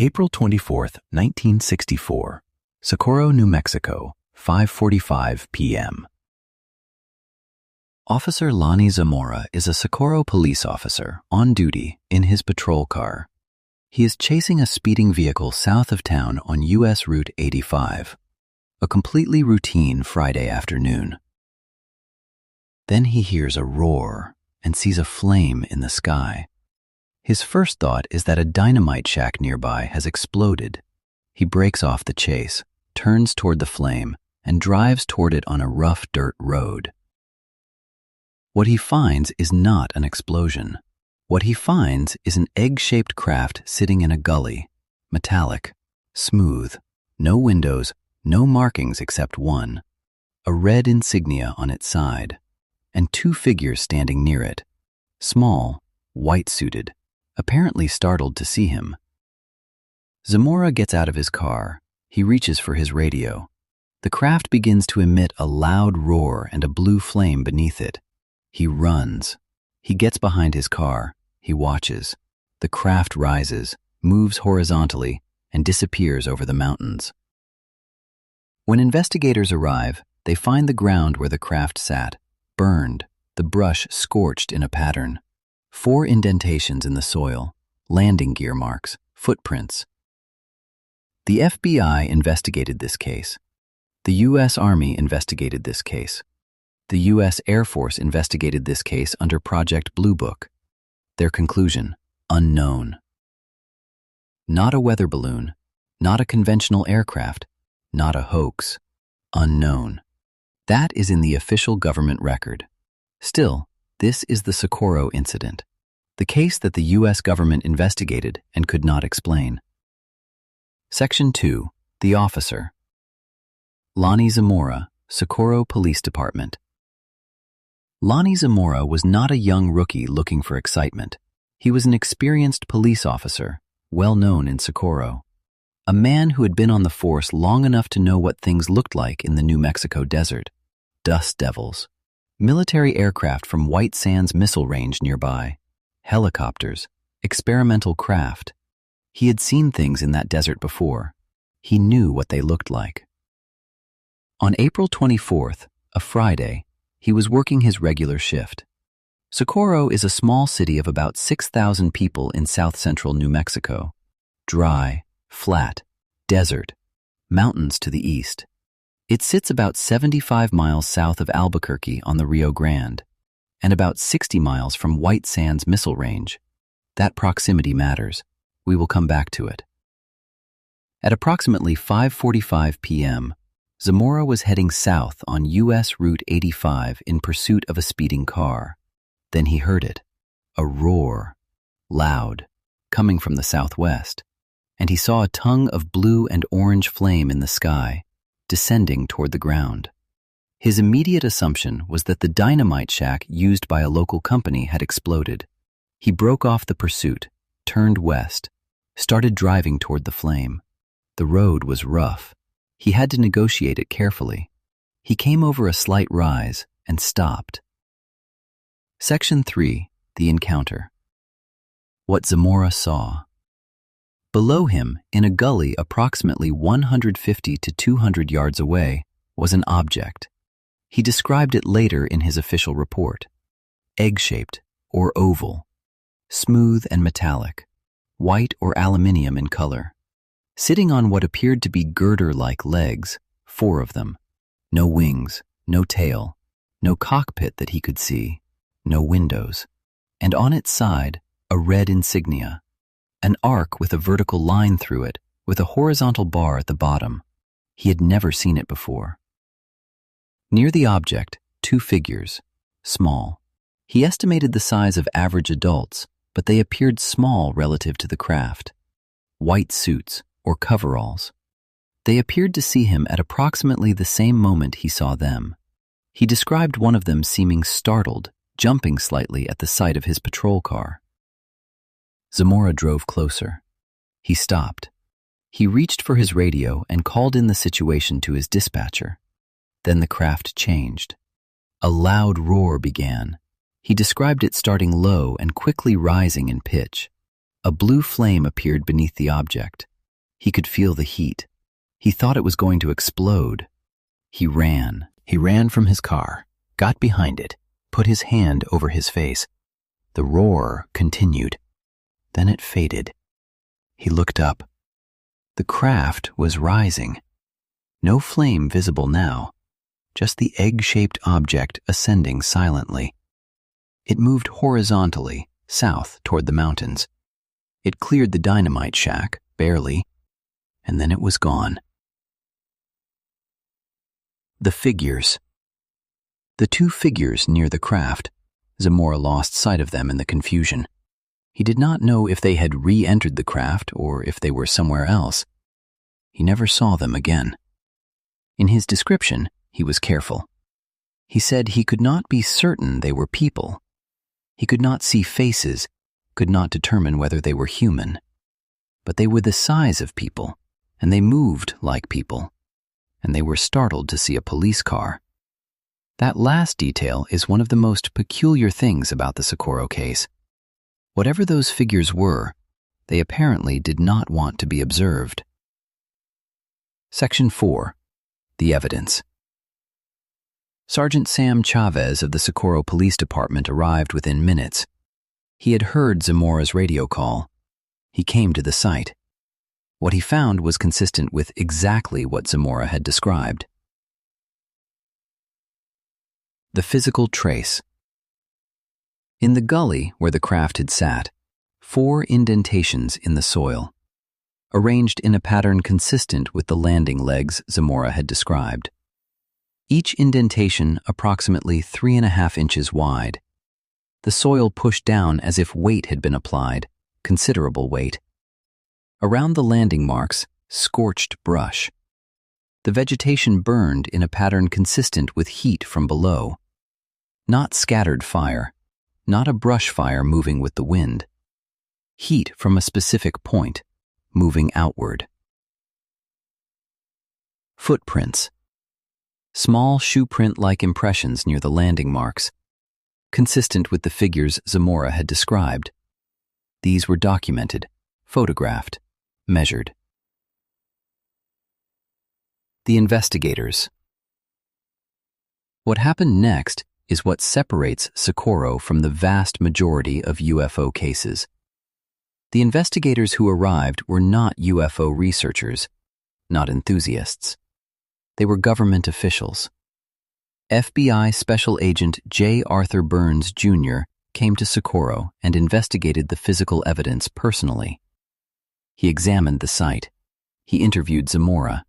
April 24, 1964, Socorro, New Mexico, 5:45 p.m. Officer Lonnie Zamora is a Socorro police officer on duty in his patrol car. He is chasing a speeding vehicle south of town on U.S. Route 85, a completely routine Friday afternoon. Then he hears a roar and sees a flame in the sky. His first thought is that a dynamite shack nearby has exploded. He breaks off the chase, turns toward the flame, and drives toward it on a rough dirt road. What he finds is not an explosion. What he finds is an egg-shaped craft sitting in a gully, metallic, smooth, no windows, no markings except one, a red insignia on its side, and two figures standing near it, small, white-suited, apparently startled to see him. Zamora gets out of his car. He reaches for his radio. The craft begins to emit a loud roar and a blue flame beneath it. He runs. He gets behind his car. He watches. The craft rises, moves horizontally, and disappears over the mountains. When investigators arrive, they find the ground where the craft sat, burned, the brush scorched in a pattern. 4 indentations in the soil, landing gear marks, footprints. The FBI investigated this case. The U.S. Army investigated this case. The U.S. Air Force investigated this case under Project Blue Book. Their conclusion: unknown. Not a weather balloon, not a conventional aircraft, not a hoax. Unknown. That is in the official government record. Still, this is the Socorro incident, the case that the U.S. government investigated and could not explain. Section 2. The Officer. Lonnie Zamora, Socorro Police Department. Lonnie Zamora was not a young rookie looking for excitement. He was an experienced police officer, well known in Socorro. A man who had been on the force long enough to know what things looked like in the New Mexico desert. Dust devils. Military aircraft from White Sands Missile Range nearby. Helicopters. Experimental craft. He had seen things in that desert before. He knew what they looked like. On April 24th, a Friday, he was working his regular shift. Socorro is a small city of about 6,000 people in south-central New Mexico. Dry, flat, desert, mountains to the east. It sits about 75 miles south of Albuquerque on the Rio Grande, and about 60 miles from White Sands Missile Range. That proximity matters. We will come back to it. At approximately 5:45 p.m., Zamora was heading south on U.S. Route 85 in pursuit of a speeding car. Then he heard it, a roar, loud, coming from the southwest, and he saw a tongue of blue and orange flame in the sky, descending toward the ground. His immediate assumption was that the dynamite shack used by a local company had exploded. He broke off the pursuit, turned west, started driving toward the flame. The road was rough. He had to negotiate it carefully. He came over a slight rise and stopped. Section 3. The Encounter. What Zamora saw. Below him, in a gully approximately 150 to 200 yards away, was an object. He described it later in his official report. Egg-shaped or oval, smooth and metallic, white or aluminium in color. Sitting on what appeared to be girder-like legs, 4 of them. No wings, no tail, no cockpit that he could see, no windows. And on its side, a red insignia. An arc with a vertical line through it, with a horizontal bar at the bottom. He had never seen it before. Near the object, 2 figures, small. He estimated the size of average adults, but they appeared small relative to the craft. White suits, or coveralls. They appeared to see him at approximately the same moment he saw them. He described one of them seeming startled, jumping slightly at the sight of his patrol car. Zamora drove closer. He stopped. He reached for his radio and called in the situation to his dispatcher. Then the craft changed. A loud roar began. He described it starting low and quickly rising in pitch. A blue flame appeared beneath the object. He could feel the heat. He thought it was going to explode. He ran. He ran from his car, got behind it, put his hand over his face. The roar continued. Then it faded. He looked up. The craft was rising. No flame visible now, just the egg-shaped object ascending silently. It moved horizontally, south toward the mountains. It cleared the dynamite shack, barely, and then it was gone. The figures. The two figures near the craft. Zamora lost sight of them in the confusion. He did not know if they had re-entered the craft or if they were somewhere else. He never saw them again. In his description, he was careful. He said he could not be certain they were people. He could not see faces, could not determine whether they were human. But they were the size of people, and they moved like people, and they were startled to see a police car. That last detail is one of the most peculiar things about the Socorro case. Whatever those figures were, they apparently did not want to be observed. Section 4. The Evidence. Sergeant Sam Chavez of the Socorro Police Department arrived within minutes. He had heard Zamora's radio call. He came to the site. What he found was consistent with exactly what Zamora had described. The physical trace. In the gully where the craft had sat, 4 indentations in the soil, arranged in a pattern consistent with the landing legs Zamora had described. Each indentation approximately 3.5 inches wide. The soil pushed down as if weight had been applied, considerable weight. Around the landing marks, scorched brush. The vegetation burned in a pattern consistent with heat from below. Not scattered fire, not a brush fire moving with the wind. Heat from a specific point, moving outward. Footprints. Small shoe print-like impressions near the landing marks, consistent with the figures Zamora had described. These were documented, photographed, measured. The investigators. What happened next is what separates Socorro from the vast majority of UFO cases. The investigators who arrived were not UFO researchers, not enthusiasts. They were government officials. FBI Special Agent J. Arthur Burns, Jr. came to Socorro and investigated the physical evidence personally. He examined the site. He interviewed Zamora.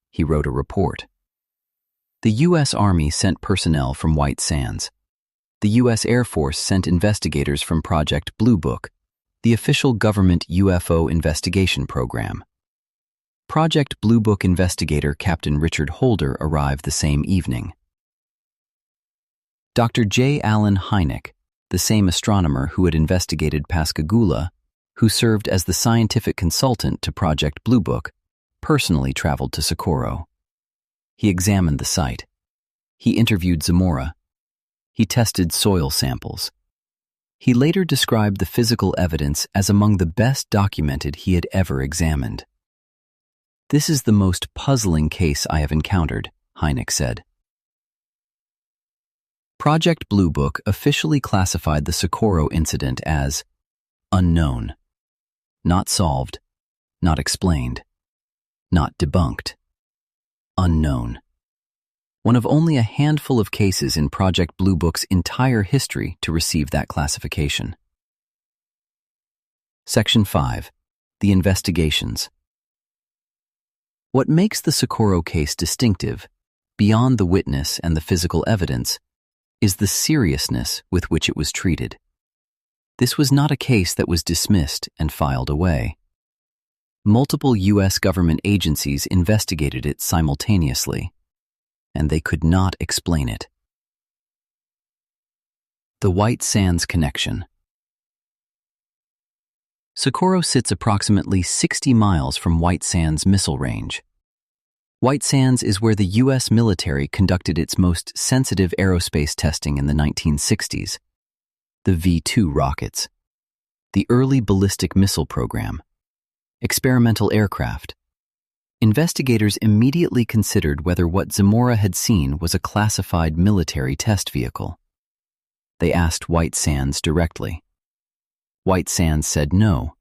He wrote a report. The U.S. Army sent personnel from White Sands. The U.S. Air Force sent investigators from Project Blue Book, the official government UFO investigation program. Project Blue Book investigator Captain Richard Holder arrived the same evening. Dr. J. Allen Hynek, the same astronomer who had investigated Pascagoula, who served as the scientific consultant to Project Blue Book, personally traveled to Socorro. He examined the site. He interviewed Zamora. He tested soil samples. He later described the physical evidence as among the best documented he had ever examined. "This is the most puzzling case I have encountered," Hynek said. Project Blue Book officially classified the Socorro incident as unknown, not solved, not explained, not debunked. Unknown. One of only a handful of cases in Project Blue Book's entire history to receive that classification. Section 5. The Investigations. What makes the Socorro case distinctive, beyond the witness and the physical evidence, is the seriousness with which it was treated. This was not a case that was dismissed and filed away. Multiple U.S. government agencies investigated it simultaneously, and they could not explain it. The White Sands Connection. Socorro sits approximately 60 miles from White Sands Missile Range. White Sands is where the U.S. military conducted its most sensitive aerospace testing in the 1960s, the V-2 rockets, the early ballistic missile program, Experimental aircraft. Investigators immediately considered whether what Zamora had seen was a classified military test vehicle. They asked White Sands directly. White Sands said no.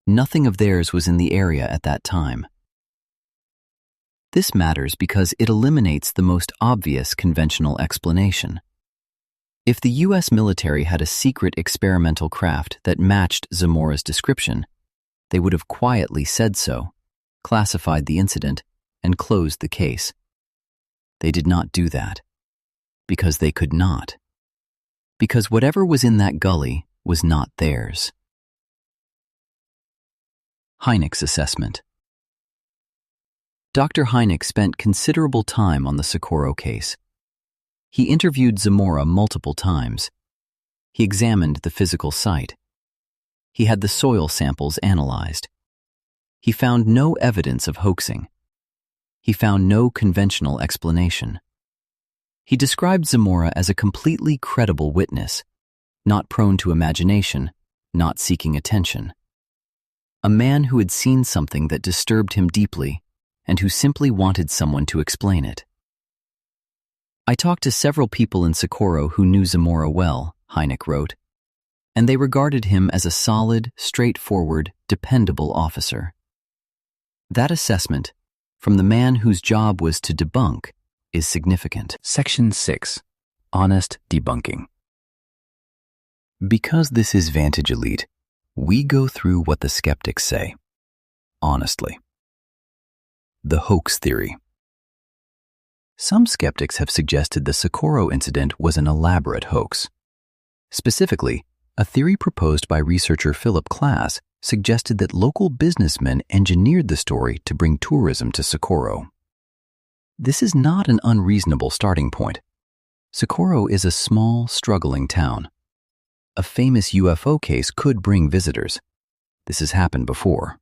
Nothing of theirs was in the area at that time. This matters because it eliminates the most obvious conventional explanation. If the U.S. military had a secret experimental craft that matched Zamora's description, they would have quietly said so, classified the incident, and closed the case. They did not do that. Because they could not. Because whatever was in that gully was not theirs. Hynek's assessment. Dr. Hynek spent considerable time on the Socorro case. He interviewed Zamora multiple times. He examined the physical site. He had the soil samples analyzed. He found no evidence of hoaxing. He found no conventional explanation. He described Zamora as a completely credible witness, not prone to imagination, not seeking attention. A man who had seen something that disturbed him deeply and who simply wanted someone to explain it. I talked to several people in Socorro who knew Zamora well, Hynek wrote, and they regarded him as a solid, straightforward, dependable officer. That assessment, from the man whose job was to debunk, is significant. Section 6. Honest Debunking. Because this is Vantage Elite, we go through what the skeptics say, honestly. The hoax theory. Some skeptics have suggested the Socorro incident was an elaborate hoax. Specifically, a theory proposed by researcher Philip Klass suggested that local businessmen engineered the story to bring tourism to Socorro. This is not an unreasonable starting point. Socorro is a small, struggling town. A famous UFO case could bring visitors. This has happened before.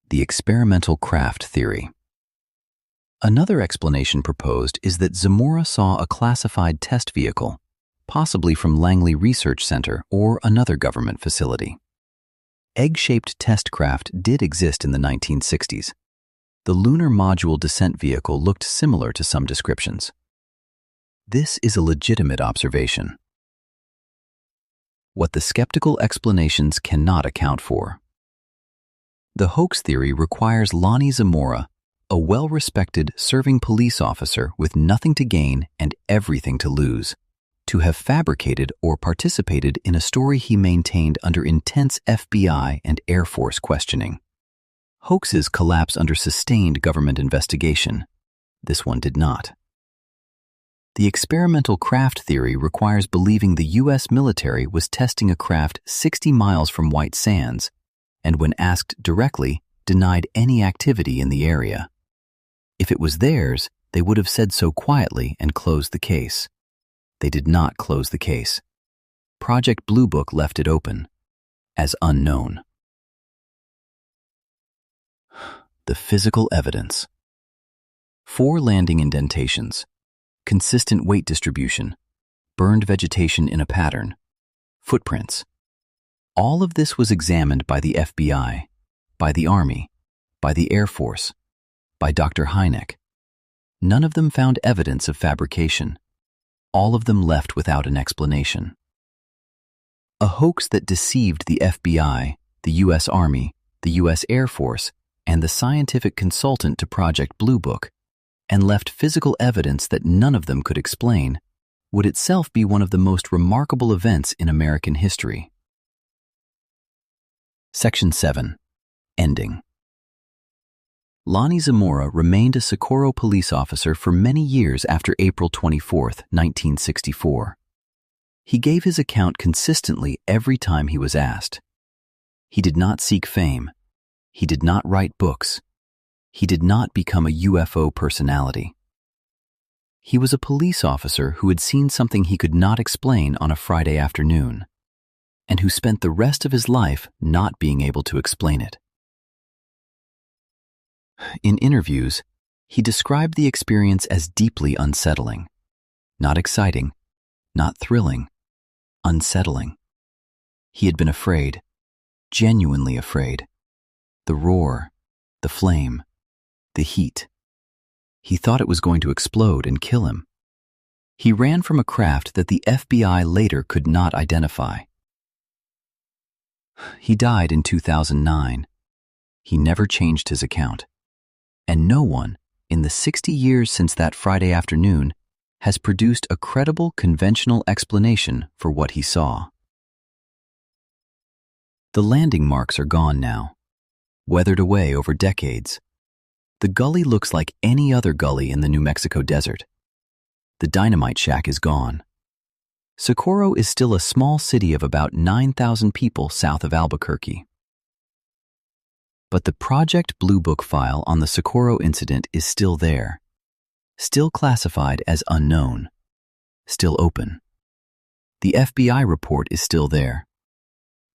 The experimental craft theory. Another explanation proposed is that Zamora saw a classified test vehicle, possibly from Langley Research Center or another government facility. Egg-shaped test craft did exist in the 1960s. The lunar module descent vehicle looked similar to some descriptions. This is a legitimate observation. What the skeptical explanations cannot account for. The hoax theory requires Lonnie Zamora, a well-respected serving police officer with nothing to gain and everything to lose, to have fabricated or participated in a story he maintained under intense FBI and Air Force questioning. Hoaxes collapse under sustained government investigation. This one did not. The experimental craft theory requires believing the U.S. military was testing a craft 60 miles from White Sands, and when asked directly, denied any activity in the area. If it was theirs, they would have said so quietly and closed the case. They did not close the case. Project Blue Book left it open, as unknown. The physical evidence. 4 landing indentations, consistent weight distribution, burned vegetation in a pattern, footprints. All of this was examined by the FBI, by the Army, by the Air Force, by Dr. Hynek. None of them found evidence of fabrication. All of them left without an explanation. A hoax that deceived the FBI, the U.S. Army, the U.S. Air Force, and the scientific consultant to Project Blue Book, and left physical evidence that none of them could explain, would itself be one of the most remarkable events in American history. Section 7. Ending. Lonnie Zamora remained a Socorro police officer for many years after April 24, 1964. He gave his account consistently every time he was asked. He did not seek fame. He did not write books. He did not become a UFO personality. He was a police officer who had seen something he could not explain on a Friday afternoon, and who spent the rest of his life not being able to explain it. In interviews, he described the experience as deeply unsettling. Not exciting, not thrilling, unsettling. He had been afraid, genuinely afraid, The roar, the flame, the heat. He thought it was going to explode and kill him. He ran from a craft that the FBI later could not identify. He died in 2009. He never changed his account. And no one, in the 60 years since that Friday afternoon, has produced a credible conventional explanation for what he saw. The landing marks are gone now, weathered away over decades. The gully looks like any other gully in the New Mexico desert. The dynamite shack is gone. Socorro is still a small city of about 9,000 people south of Albuquerque. But the Project Blue Book file on the Socorro incident is still there, still classified as unknown, still open. The FBI report is still there.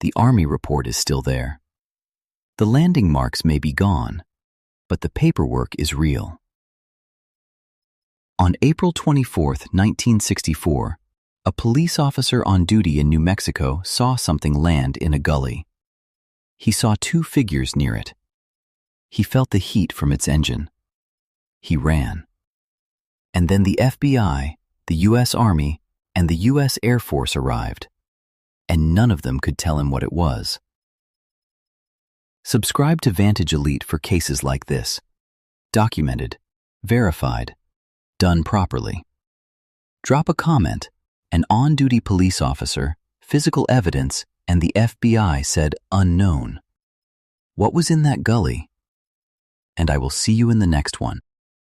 The Army report is still there. The landing marks may be gone, but the paperwork is real. On April 24, 1964, a police officer on duty in New Mexico saw something land in a gully. He saw two figures near it. He felt the heat from its engine. He ran. And then the FBI, the U.S. Army, and the U.S. Air Force arrived, and none of them could tell him what it was. Subscribe to Vantage Elite for cases like this. Documented, verified, done properly. Drop a comment. An on-duty police officer, physical evidence, and the FBI said unknown. What was in that gully? And I will see you in the next one.